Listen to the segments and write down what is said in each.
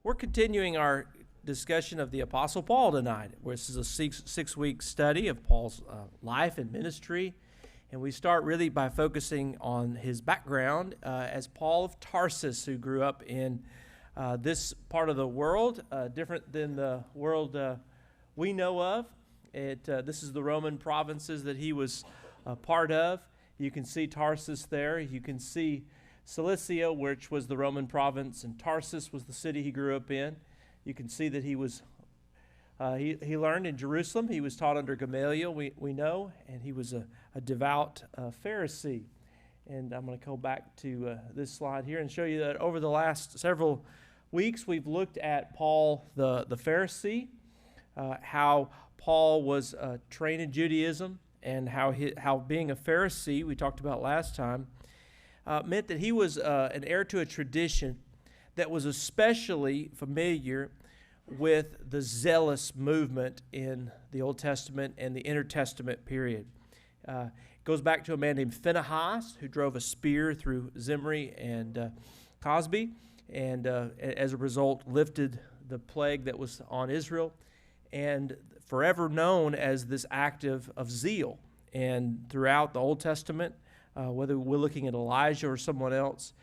We're continuing our discussion of the Apostle Paul tonight. This is a six-week study of Paul's life and ministry. And we start really by focusing on his background as Paul of Tarsus, who grew up in this part of the world, different than the world we know of. This is the Roman provinces that he was a part of. You can see Tarsus there. You can see Cilicia, which was the Roman province, and Tarsus was the city he grew up in. You can see that he was he learned in Jerusalem. He was taught under Gamaliel, we know, and he was a devout Pharisee. And I'm going to go back to this slide here and show you that over the last several weeks we've looked at Paul the Pharisee, how Paul was trained in Judaism, and how being a Pharisee, we talked about last time, meant that he was an heir to a tradition that was especially familiar with the zealous movement in the Old Testament and the Intertestament period. It goes back to a man named Phinehas who drove a spear through Zimri and Cosby, and as a result lifted the plague that was on Israel, and forever known as this act of zeal. And throughout the Old Testament, whether we're looking at Elijah or someone else,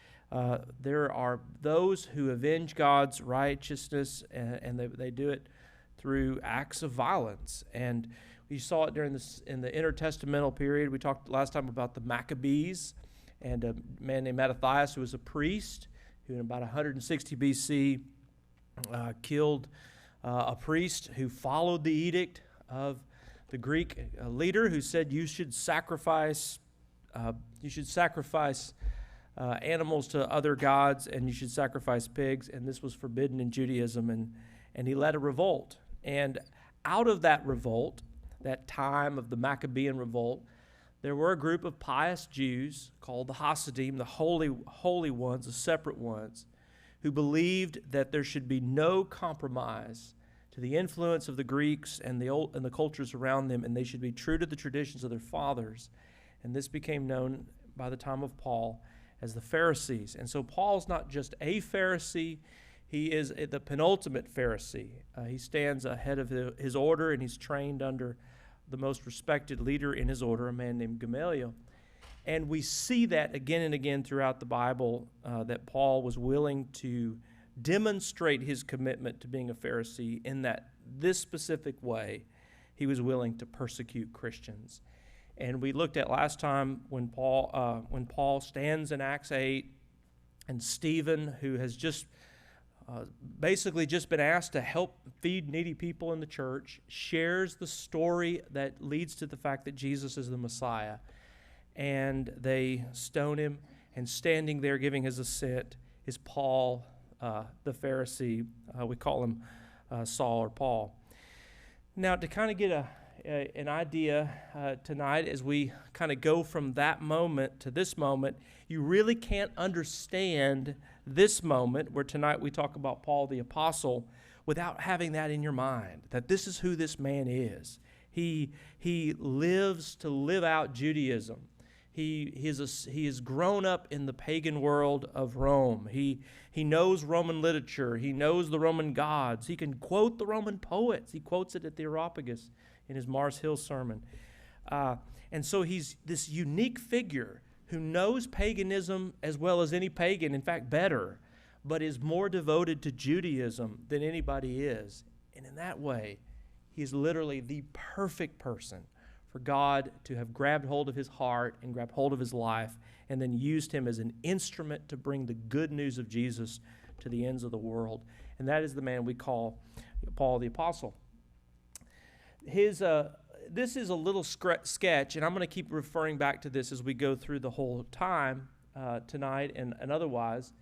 there are those who avenge God's righteousness, and they do it through acts of violence. And we saw it in the intertestamental period. We talked last time about the Maccabees and a man named Mattathias, who was a priest, who in about 160 BC killed a priest who followed the edict of the Greek leader, who said you should sacrifice animals to other gods, and you should sacrifice pigs, and this was forbidden in Judaism, and he led a revolt. And out of that revolt, that time of the Maccabean revolt, there were a group of pious Jews called the Hasidim, the holy ones, the separate ones, who believed that there should be no compromise to the influence of the Greeks and the cultures around them, and they should be true to the traditions of their fathers. And this became known by the time of Paul as the Pharisees. And so Paul's not just a Pharisee, he is the penultimate Pharisee. He stands ahead of his order, and he's trained under the most respected leader in his order, a man named Gamaliel. And we see that again and again throughout the Bible, that Paul was willing to demonstrate his commitment to being a Pharisee in that this specific way he was willing to persecute Christians. And we looked at last time when Paul stands in Acts 8, and Stephen, who has just basically just been asked to help feed needy people in the church, shares the story that leads to the fact that Jesus is the Messiah. And they stone him, and standing there giving his assent is Paul, the Pharisee. We call him Saul or Paul. Now, to kind of get an idea tonight as we kind of go from that moment to this moment, you really can't understand this moment where tonight we talk about Paul the Apostle without having that in your mind, that this is who this man is. He lives to live out Judaism. He has grown up in the pagan world of Rome. He knows Roman literature. He knows the Roman gods. He can quote the Roman poets. He quotes it at the Areopagus in his Mars Hill sermon. And so he's this unique figure who knows paganism as well as any pagan, in fact better, but is more devoted to Judaism than anybody is. And in that way, he is literally the perfect person for God to have grabbed hold of his heart and grabbed hold of his life and then used him as an instrument to bring the good news of Jesus to the ends of the world. And that is the man we call Paul the Apostle. This is a little sketch, and I'm going to keep referring back to this as we go through the whole time tonight and otherwise,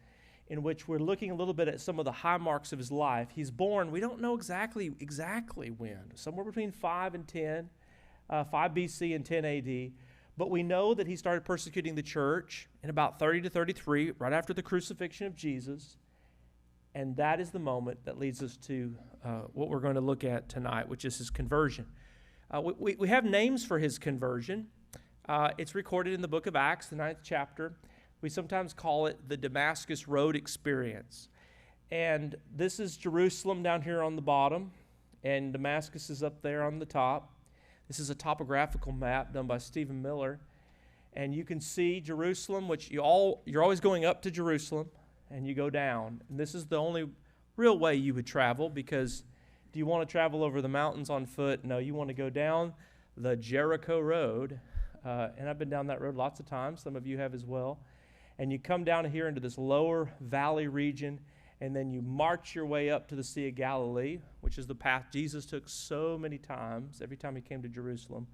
in which we're looking a little bit at some of the high marks of his life. He's born, we don't know exactly when, somewhere between 5 BC and 10 AD, but we know that he started persecuting the church in about 30 to 33, right after the crucifixion of Jesus, and that is the moment that leads us to what we're going to look at tonight, which is his conversion. We have names for his conversion. It's recorded in the book of Acts, the 9th chapter. We sometimes call it the Damascus Road experience. And this is Jerusalem down here on the bottom, and Damascus is up there on the top. This is a topographical map done by Stephen Miller. And you can see Jerusalem, which you're always going up to Jerusalem, and you go down. And this is the only real way you would travel, because do you want to travel over the mountains on foot? No, you want to go down the Jericho Road. And I've been down that road lots of times. Some of you have as well. And you come down here into this lower valley region, and then you march your way up to the Sea of Galilee, which is the path Jesus took so many times, every time he came to Jerusalem.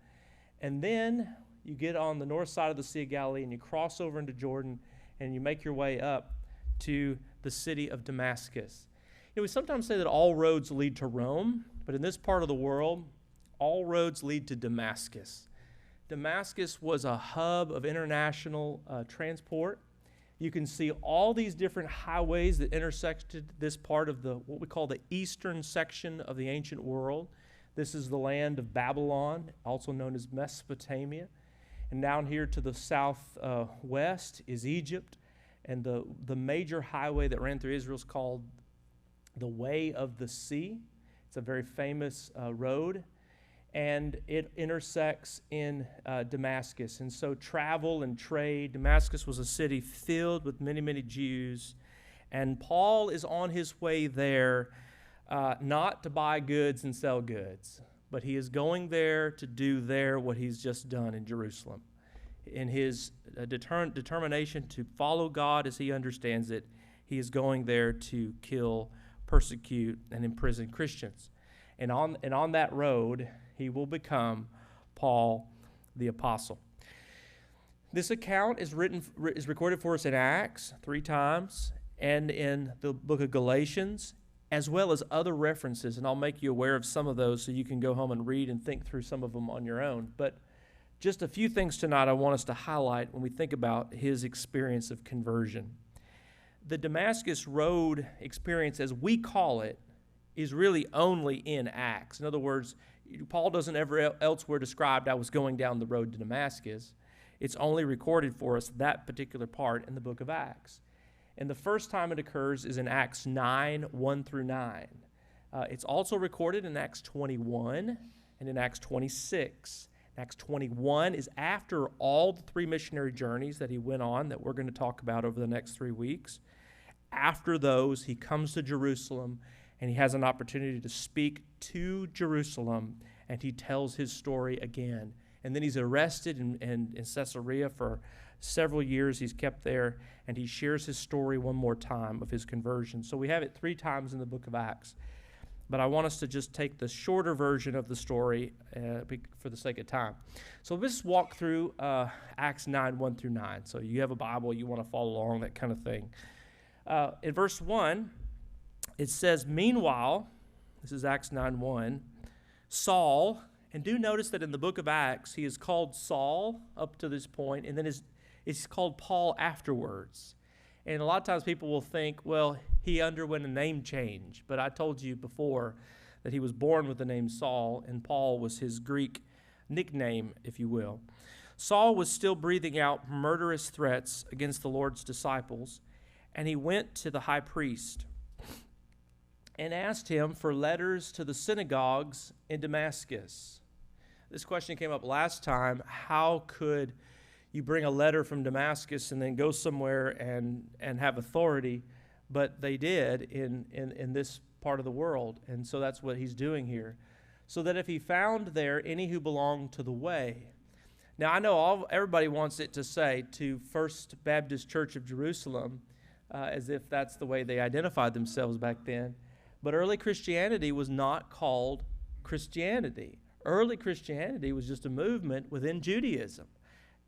And then you get on the north side of the Sea of Galilee, and you cross over into Jordan, and you make your way up to the city of Damascus. You know, we sometimes say that all roads lead to Rome, but in this part of the world, all roads lead to Damascus. Damascus was a hub of international transport. You can see all these different highways that intersected this part of what we call the eastern section of the ancient world. This is the land of Babylon, also known as Mesopotamia. And down here to the southwest is Egypt. And the major highway that ran through Israel is called the Way of the Sea. It's a very famous road. And it intersects in Damascus. And so travel and trade, Damascus was a city filled with many, many Jews. And Paul is on his way there not to buy goods and sell goods, but he is going there to do there what he's just done in Jerusalem. In his determination to follow God as he understands it, he is going there to kill, persecute, and imprison Christians. And on that road, he will become Paul the Apostle. This account is recorded for us in Acts 3 times and in the book of Galatians, as well as other references. And I'll make you aware of some of those so you can go home and read and think through some of them on your own. But just a few things tonight I want us to highlight when we think about his experience of conversion. The Damascus Road experience, as we call it, is really only in Acts. In other words, Paul doesn't ever elsewhere describe I was going down the road to Damascus. It's only recorded for us that particular part in the book of Acts. And the first time it occurs is in Acts 9, 1 through 9. It's also recorded in Acts 21 and in Acts 26. Acts 21 is after all the 3 missionary journeys that he went on that we're going to talk about over the next 3 weeks. After those, he comes to Jerusalem, and he has an opportunity to speak to Jerusalem, and he tells his story again. And then he's arrested in Caesarea for several years. He's kept there, and he shares his story one more time of his conversion. So we have it 3 times in the book of Acts. But I want us to just take the shorter version of the story for the sake of time. So let's walk through Acts 9, 1 through 9. So you have a Bible, you want to follow along, that kind of thing. In verse 1, it says, meanwhile, this is Acts 9:1, Saul, and do notice that in the book of Acts, he is called Saul up to this point, and then it's called Paul afterwards. And a lot of times people will think, well, he underwent a name change. But I told you before that he was born with the name Saul, and Paul was his Greek nickname, if you will. Saul was still breathing out murderous threats against the Lord's disciples, and he went to the high priest and asked him for letters to the synagogues in Damascus. This question came up last time. How could you bring a letter from Damascus and then go somewhere and have authority? But they did in this part of the world, and so that's what he's doing here. So that if he found there any who belonged to the way. Now, I know everybody wants it to say to First Baptist Church of Jerusalem, as if that's the way they identified themselves back then. But early Christianity was not called Christianity. Early Christianity was just a movement within Judaism.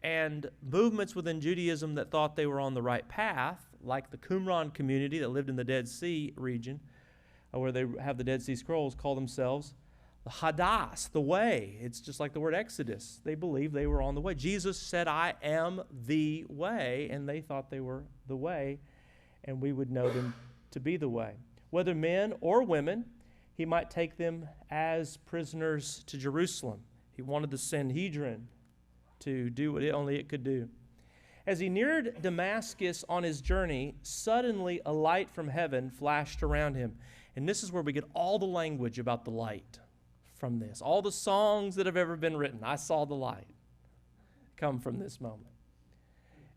And movements within Judaism that thought they were on the right path, like the Qumran community that lived in the Dead Sea region, where they have the Dead Sea Scrolls, call themselves the Hadass, the way. It's just like the word Exodus. They believed they were on the way. Jesus said, I am the way, and they thought they were the way, and we would know them to be the way. Whether men or women, he might take them as prisoners to Jerusalem. He wanted the Sanhedrin to do what only it could do. As he neared Damascus on his journey, suddenly a light from heaven flashed around him. And this is where we get all the language about the light from this. All the songs that have ever been written, I saw the light, come from this moment.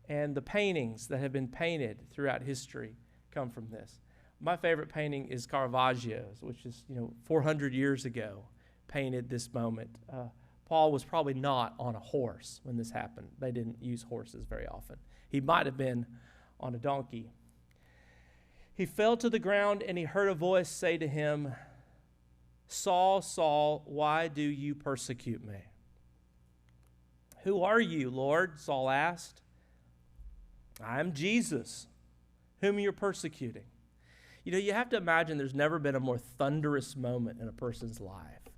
And the paintings that have been painted throughout history come from this. My favorite painting is Caravaggio's, which is 400 years ago, painted this moment. Paul was probably not on a horse when this happened. They didn't use horses very often. He might have been on a donkey. He fell to the ground and he heard a voice say to him, "Saul, Saul, why do you persecute me?" "Who are you, Lord?" Saul asked. "I am Jesus, whom you're persecuting." You have to imagine there's never been a more thunderous moment in a person's life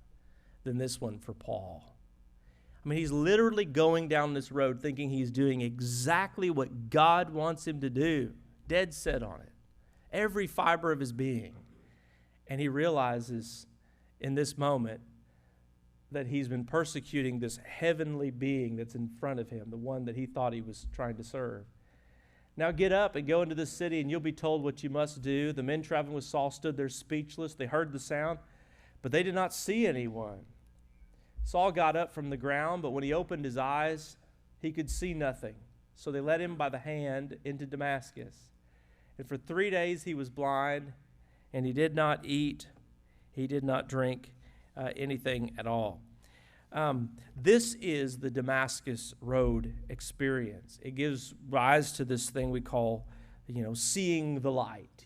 than this one for Paul. I mean, he's literally going down this road thinking he's doing exactly what God wants him to do, dead set on it, every fiber of his being. And he realizes in this moment that he's been persecuting this heavenly being that's in front of him, the one that he thought he was trying to serve. "Now get up and go into the city, and you'll be told what you must do." The men traveling with Saul stood there speechless. They heard the sound, but they did not see anyone. Saul got up from the ground, but when he opened his eyes, he could see nothing. So they led him by the hand into Damascus. And for 3 days he was blind, and he did not eat, he did not drink anything at all. This is the Damascus Road experience. It gives rise to this thing we call, seeing the light.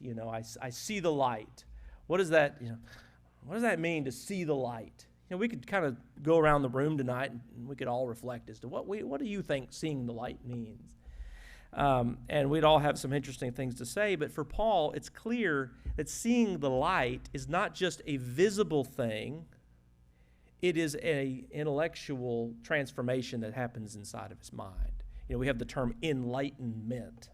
I see the light. What does that, what does that mean to see the light? We could kind of go around the room tonight and we could all reflect as to what do you think seeing the light means? And we'd all have some interesting things to say, but for Paul, it's clear that seeing the light is not just a visible thing. It is an intellectual transformation that happens inside of his mind. We have the term enlightenment.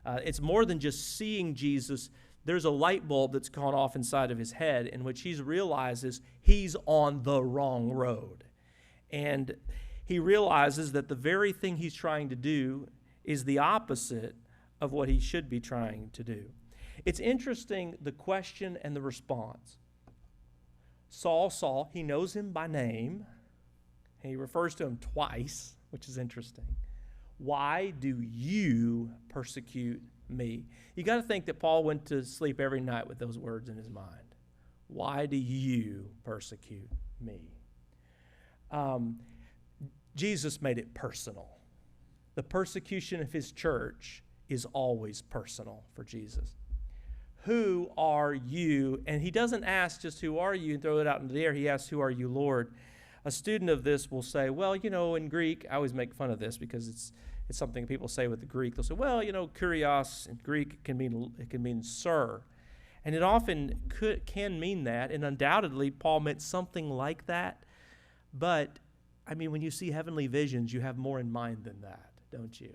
It's more than just seeing Jesus. There's a light bulb that's gone off inside of his head in which he realizes he's on the wrong road. And he realizes that the very thing he's trying to do is the opposite of what he should be trying to do. It's interesting, the question and the response. Saul, Saul, he knows him by name. He refers to him twice, which is interesting. "Why do you persecute me?" You got to think that Paul went to sleep every night with those words in his mind. Why do you persecute me? Jesus made it personal. The persecution of his church is always personal for Jesus. Who are you? And he doesn't ask just who are you and throw it out into the air. He asks, who are you, Lord? A student of this will say, well, in Greek, I always make fun of this because it's something people say with the Greek. They'll say, well, kurios in Greek can mean sir. And it often can mean that, and undoubtedly Paul meant something like that. But, when you see heavenly visions, you have more in mind than that, don't you?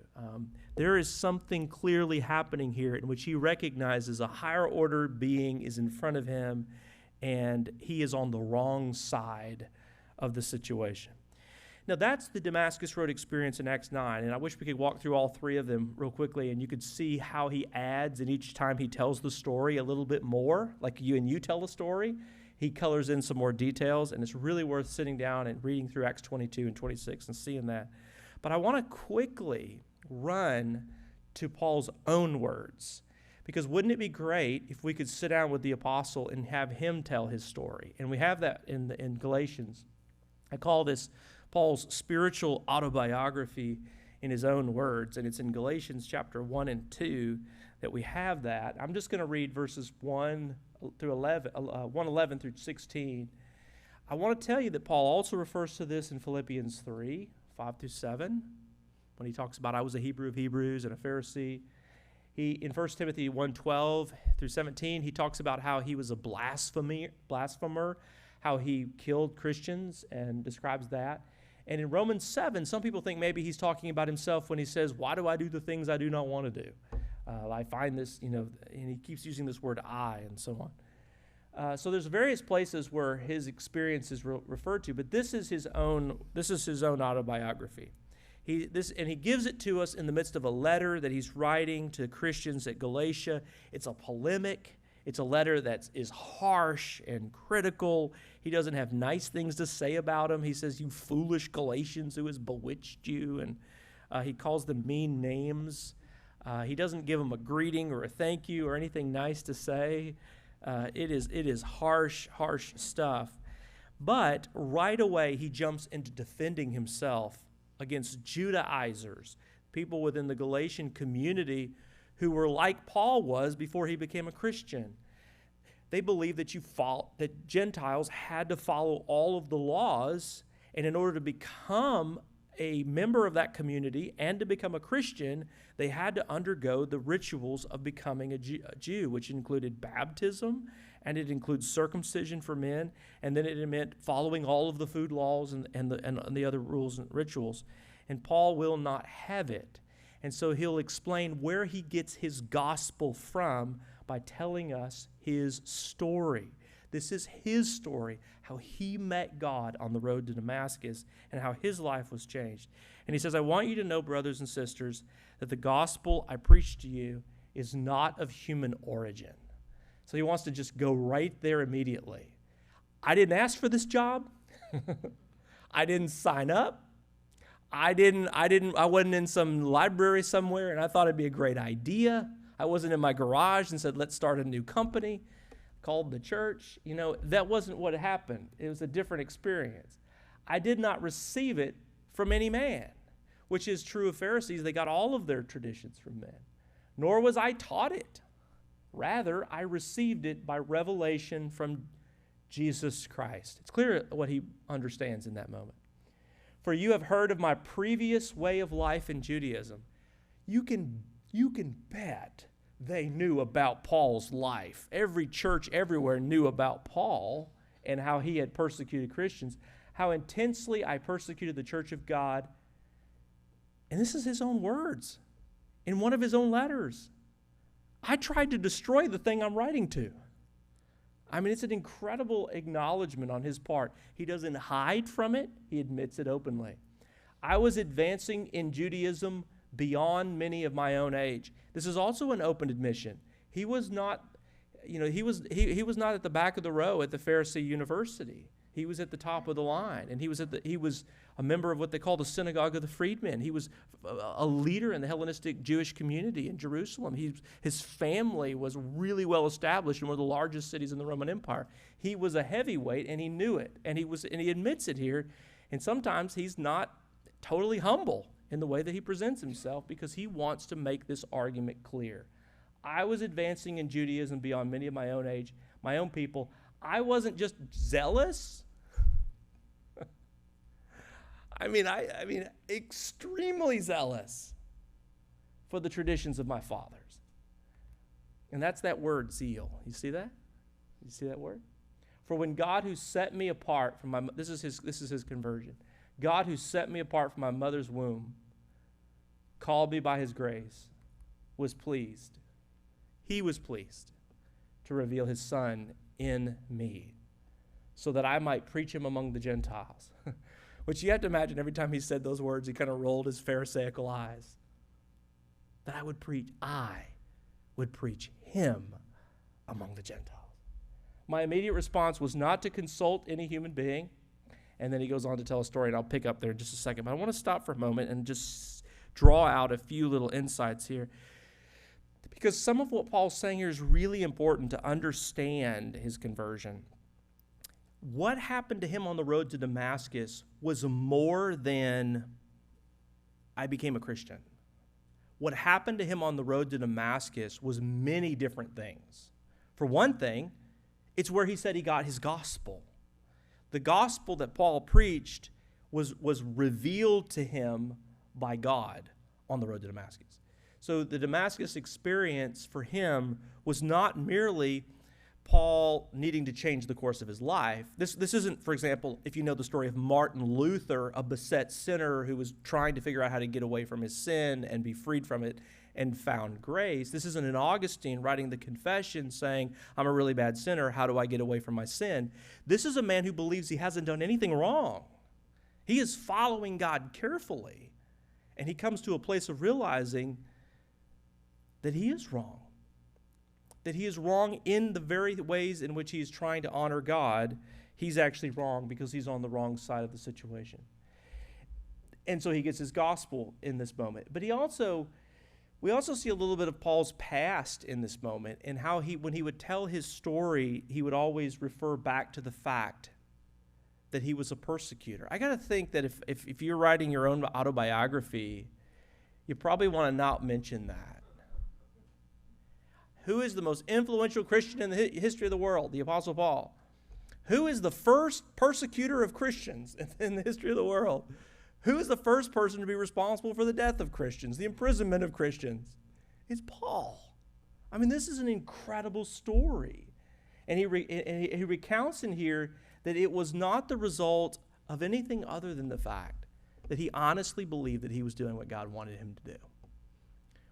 There is something clearly happening here in which he recognizes a higher order being is in front of him, and he is on the wrong side of the situation. Now, that's the Damascus Road experience in Acts 9, and I wish we could walk through all three of them real quickly, and you could see how he adds, and each time he tells the story a little bit more, like you tell the story, he colors in some more details, and it's really worth sitting down and reading through Acts 22 and 26 and seeing that. But I want to quickly run to Paul's own words, because wouldn't it be great if we could sit down with the apostle and have him tell his story? And we have that in Galatians. I call this Paul's spiritual autobiography in his own words, and it's in Galatians chapter 1 and 2 that we have that. I'm just going to read verses 1 through 11 through 16. I want to tell you that Paul also refers to this in Philippians 3, 5 through 7, when he talks about I was a Hebrew of Hebrews and a Pharisee. In 1 Timothy 1:12 through 17, he talks about how he was a blasphemer, how he killed Christians, and describes that. And in Romans 7, some people think maybe he's talking about himself when he says, why do I do the things I do not want to do? I find this, and he keeps using this word I and so on. So there's various places where his experience is referred to, but this is his own autobiography. And he gives it to us in the midst of a letter that he's writing to Christians at Galatia. It's a polemic. It's a letter that is harsh and critical. He doesn't have nice things to say about them. He says, "You foolish Galatians, who has bewitched you?" And he calls them mean names. He doesn't give them a greeting or a thank you or anything nice to say. It is harsh stuff. But right away, he jumps into defending himself against Judaizers, people within the Galatian community who were like Paul was before he became a Christian. They believed that Gentiles had to follow all of the laws, and in order to become a member of that community and to become a Christian, they had to undergo the rituals of becoming a Jew, which included baptism, and it includes circumcision for men, and then it meant following all of the food laws and the other rules and rituals. And Paul will not have it. And so he'll explain where he gets his gospel from by telling us his story. This is his story, how he met God on the road to Damascus and how his life was changed. And he says, "I want you to know, brothers and sisters, that the gospel I preach to you is not of human origin." So he wants to just go right there immediately. I didn't ask for this job. I didn't sign up. I wasn't in some library somewhere and I thought it'd be a great idea. I wasn't in my garage and said, "Let's start a new company," called the church. That wasn't what happened. It was a different experience. I did not receive it from any man, which is true of Pharisees. They got all of their traditions from men. Nor was I taught it. Rather, I received it by revelation from Jesus Christ. It's clear what he understands in that moment. "For you have heard of my previous way of life in Judaism." You can bet they knew about Paul's life. Every church everywhere knew about Paul and how he had persecuted Christians, how intensely I persecuted the church of God. And this is his own words in one of his own letters. I tried to destroy the thing I'm writing to. I mean, it's an incredible acknowledgement on his part. He doesn't hide from it. He admits it openly. I was advancing in Judaism beyond many of my own age. This is also an open admission. He was not, he was not at the back of the row at the Pharisee University. He was at the top of the line, and he was a member of what they call the Synagogue of the Freedmen. He was a leader in the Hellenistic Jewish community in Jerusalem. His family was really well established in one of the largest cities in the Roman Empire. He was a heavyweight, and he knew it, and he admits it here. And sometimes he's not totally humble in the way that he presents himself because he wants to make this argument clear. I was advancing in Judaism beyond many of my own age, my own people. I wasn't just zealous. I mean, extremely zealous for the traditions of my fathers. And that's that word, zeal. You see that? You see that word? For when God who set me apart from my, this is his conversion. God who set me apart from my mother's womb, called me by his grace, was pleased. He was pleased to reveal his Son in me, so that I might preach him among the Gentiles. Which you have to imagine every time he said those words, he kind of rolled his Pharisaical eyes. That I would preach him among the Gentiles. My immediate response was not to consult any human being. And then he goes on to tell a story, and I'll pick up there in just a second. But I want to stop for a moment and just draw out a few little insights here. Because some of what Paul's saying here is really important to understand his conversion. What happened to him on the road to Damascus was more than I became a Christian. What happened to him on the road to Damascus was many different things. For one thing, it's where he said he got his gospel. The gospel that Paul preached was revealed to him by God on the road to Damascus. So the Damascus experience for him was not merely Paul needing to change the course of his life. This isn't, for example, if you know the story of Martin Luther, a beset sinner who was trying to figure out how to get away from his sin and be freed from it and found grace. This isn't an Augustine writing the confession saying, I'm a really bad sinner, how do I get away from my sin? This is a man who believes he hasn't done anything wrong. He is following God carefully. And he comes to a place of realizing that he is wrong. That he is wrong in the very ways in which he is trying to honor God. He's actually wrong because he's on the wrong side of the situation. And so he gets his gospel in this moment. But we also see a little bit of Paul's past in this moment, and how when he would tell his story, he would always refer back to the fact that he was a persecutor. I got to think that if you're writing your own autobiography, you probably want to not mention that. Who is the most influential Christian in the history of the world? The Apostle Paul. Who is the first persecutor of Christians in the history of the world? Who is the first person to be responsible for the death of Christians, the imprisonment of Christians? It's Paul. I mean, this is an incredible story. And he recounts in here that it was not the result of anything other than the fact that he honestly believed that he was doing what God wanted him to do,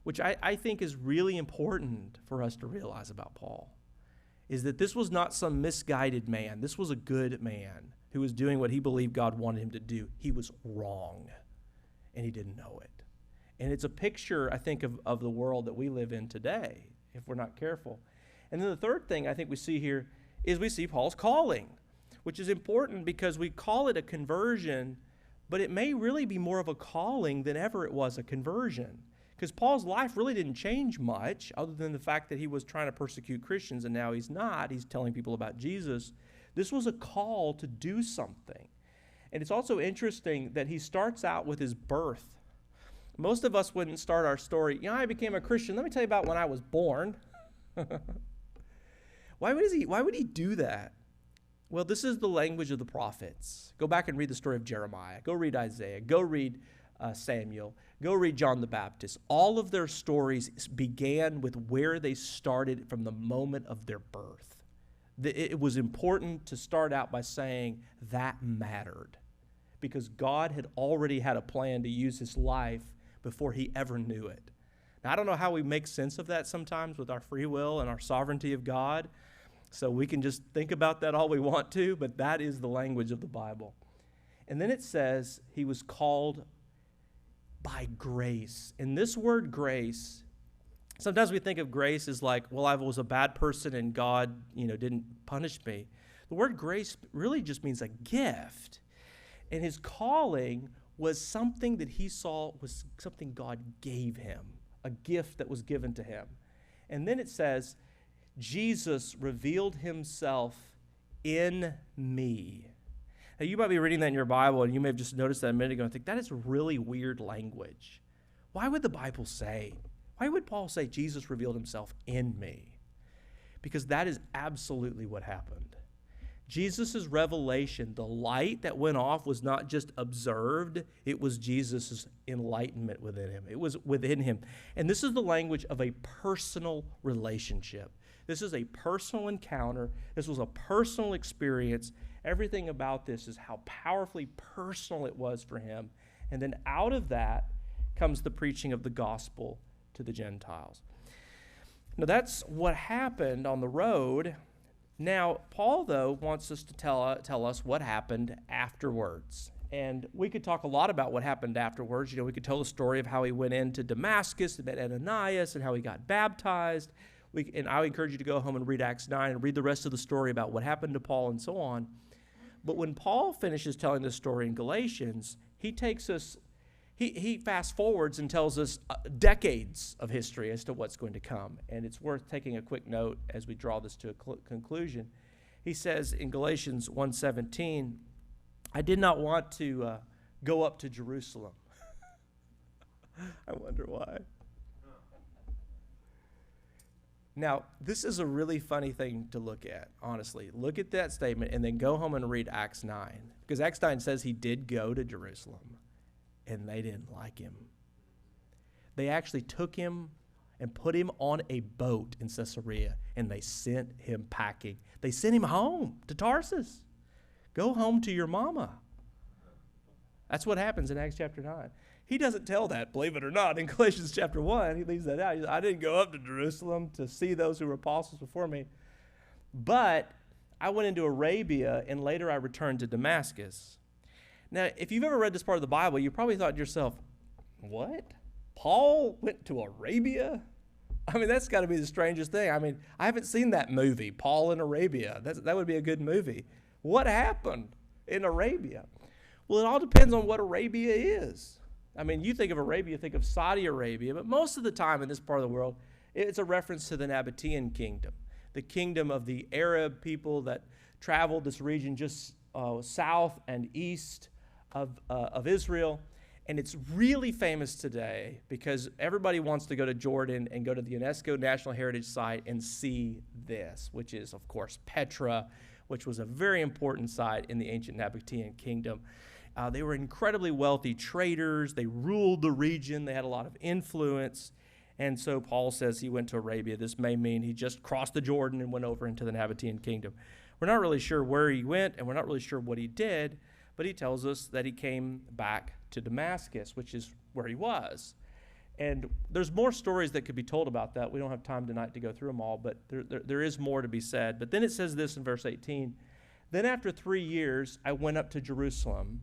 which I think is really important for us to realize about Paul, is that this was not some misguided man. This was a good man who was doing what he believed God wanted him to do. He was wrong, and he didn't know it. And it's a picture, I think, of the world that we live in today, if we're not careful. And then the third thing I think we see here is we see Paul's calling, which is important because we call it a conversion, but it may really be more of a calling than ever it was a conversion. Because Paul's life really didn't change much, other than the fact that he was trying to persecute Christians, and now he's not. He's telling people about Jesus. This was a call to do something. And it's also interesting that he starts out with his birth. Most of us wouldn't start our story, I became a Christian. Let me tell you about when I was born. Why would he do that? Well, this is the language of the prophets. Go back and read the story of Jeremiah. Go read Isaiah. Go read Samuel. Go read John the Baptist. All of their stories began with where they started from the moment of their birth. It was important to start out by saying that mattered, because God had already had a plan to use his life before he ever knew it. Now, I don't know how we make sense of that sometimes with our free will and our sovereignty of God, so we can just think about that all we want to, but that is the language of the Bible. And then it says he was called by grace. And this word grace, sometimes we think of grace as like, well, I was a bad person and God, didn't punish me. The word grace really just means a gift. And his calling was something that he saw was something God gave him, a gift that was given to him. And then it says, Jesus revealed himself in me. Now, you might be reading that in your Bible, and you may have just noticed that a minute ago and think, that is really weird language. Why would Paul say, Jesus revealed himself in me? Because that is absolutely what happened. Jesus' revelation, the light that went off, was not just observed, it was Jesus' enlightenment within him. It was within him. And this is the language of a personal relationship. This is a personal encounter. This was a personal experience. Everything about this is how powerfully personal it was for him. And then out of that comes the preaching of the gospel to the Gentiles. Now, that's what happened on the road. Now, Paul, though, wants us to tell us what happened afterwards. And we could talk a lot about what happened afterwards. We could tell the story of how he went into Damascus and met Ananias and how he got baptized. And I would encourage you to go home and read Acts 9 and read the rest of the story about what happened to Paul and so on. But when Paul finishes telling this story in Galatians, he takes us, he fast forwards and tells us decades of history as to what's going to come. And it's worth taking a quick note as we draw this to a conclusion. He says in Galatians 1:17, I did not want to go up to Jerusalem. I wonder why. Now, this is a really funny thing to look at, honestly. Look at that statement and then go home and read Acts 9. Because Acts 9 says he did go to Jerusalem, and they didn't like him. They actually took him and put him on a boat in Caesarea, and they sent him packing. They sent him home to Tarsus. Go home to your mama. That's what happens in Acts chapter 9. He doesn't tell that, believe it or not, in Galatians chapter 1. He leaves that out. He says, I didn't go up to Jerusalem to see those who were apostles before me, but I went into Arabia, and later I returned to Damascus. Now, if you've ever read this part of the Bible, you probably thought to yourself, what? Paul went to Arabia? I mean, that's got to be the strangest thing. I mean, I haven't seen that movie, Paul in Arabia. That would be a good movie. What happened in Arabia? Well, it all depends on what Arabia is. I mean, you think of Arabia, think of Saudi Arabia, but most of the time in this part of the world, it's a reference to the Nabatean kingdom, the kingdom of the Arab people that traveled this region just south and east of Israel. And it's really famous today because everybody wants to go to Jordan and go to the UNESCO National Heritage Site and see this, which is, of course, Petra, which was a very important site in the ancient Nabatean kingdom. They were incredibly wealthy traders. They ruled the region. They had a lot of influence. And so Paul says he went to Arabia. This may mean he just crossed the Jordan and went over into the Nabatean kingdom. We're not really sure where he went, and we're not really sure what he did, but he tells us that he came back to Damascus, which is where he was. And there's more stories that could be told about that. We don't have time tonight to go through them all, but there is more to be said. But then it says this in verse 18. Then after 3 years, I went up to Jerusalem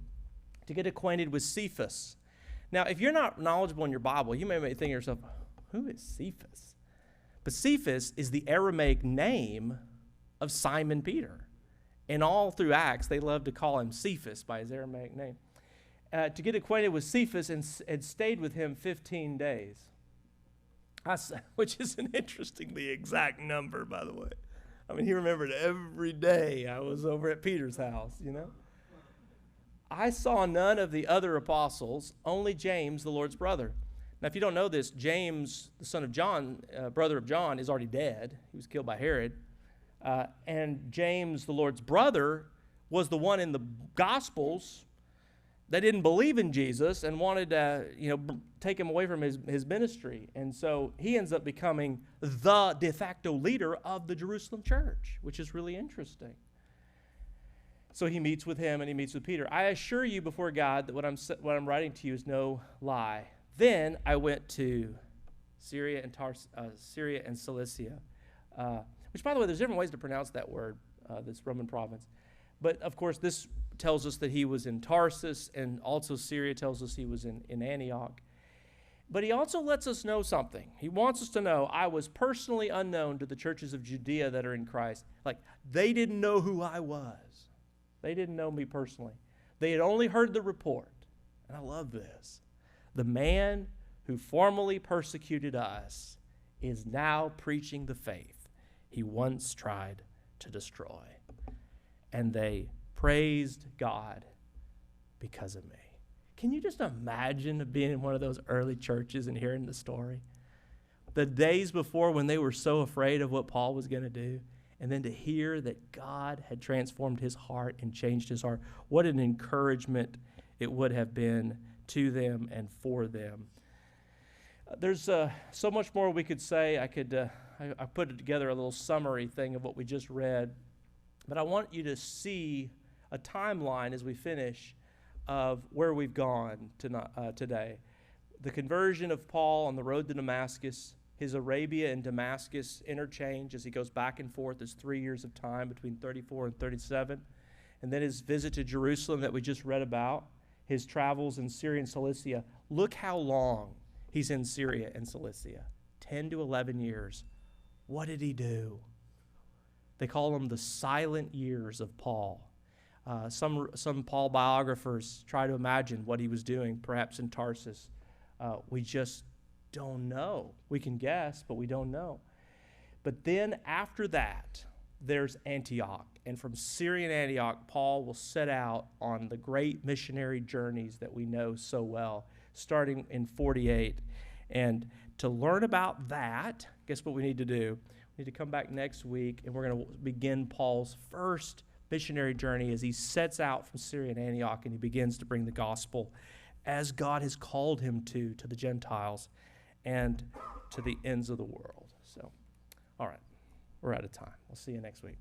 to get acquainted with Cephas. Now, if you're not knowledgeable in your Bible, you may think to yourself, who is Cephas? But Cephas is the Aramaic name of Simon Peter. And all through Acts, they love to call him Cephas by his Aramaic name. To get acquainted with Cephas and stayed with him 15 days, which is an interestingly exact number, by the way. I mean, he remembered every day I was over at Peter's house, you know. I saw none of the other apostles, only James, the Lord's brother. Now, if you don't know this, James, the son of John, brother of John, is already dead. He was killed by Herod. And James, the Lord's brother, was the one in the Gospels that didn't believe in Jesus and wanted to, take him away from his ministry. And so he ends up becoming the de facto leader of the Jerusalem church, which is really interesting. So he meets with him and he meets with Peter. I assure you before God that what I'm writing to you is no lie. Then I went to Syria and Cilicia, which, by the way, there's different ways to pronounce that word, this Roman province. But, of course, this tells us that he was in Tarsus, and also Syria tells us he was in Antioch. But he also lets us know something. He wants us to know, I was personally unknown to the churches of Judea that are in Christ. Like, they didn't know who I was. They didn't know me personally. They had only heard the report. And I love this. The man who formerly persecuted us is now preaching the faith he once tried to destroy. And they praised God because of me. Can you just imagine being in one of those early churches and hearing the story? The days before when they were so afraid of what Paul was going to do, and then to hear that God had transformed his heart and changed his heart. What an encouragement it would have been to them and for them. There's so much more we could say. I put together a little summary thing of what we just read. But I want you to see a timeline as we finish of where we've gone today. The conversion of Paul on the road to Damascus, his Arabia and Damascus interchange as he goes back and forth, is 3 years of time between 34 and 37. And then his visit to Jerusalem that we just read about, his travels in Syria and Cilicia. Look how long he's in Syria and Cilicia, 10 to 11 years. What did he do? They call them the silent years of Paul. Some Paul biographers try to imagine what he was doing, perhaps in Tarsus. We just don't know. We can guess, but we don't know. But then after that, there's Antioch. And from Syrian Antioch, Paul will set out on the great missionary journeys that we know so well, starting in 48. And to learn about that, guess what we need to do? We need to come back next week, and we're going to begin Paul's first missionary journey as he sets out from Syrian Antioch and he begins to bring the gospel as God has called him to the Gentiles and to the ends of the world. So, all right, we're out of time. We'll see you next week.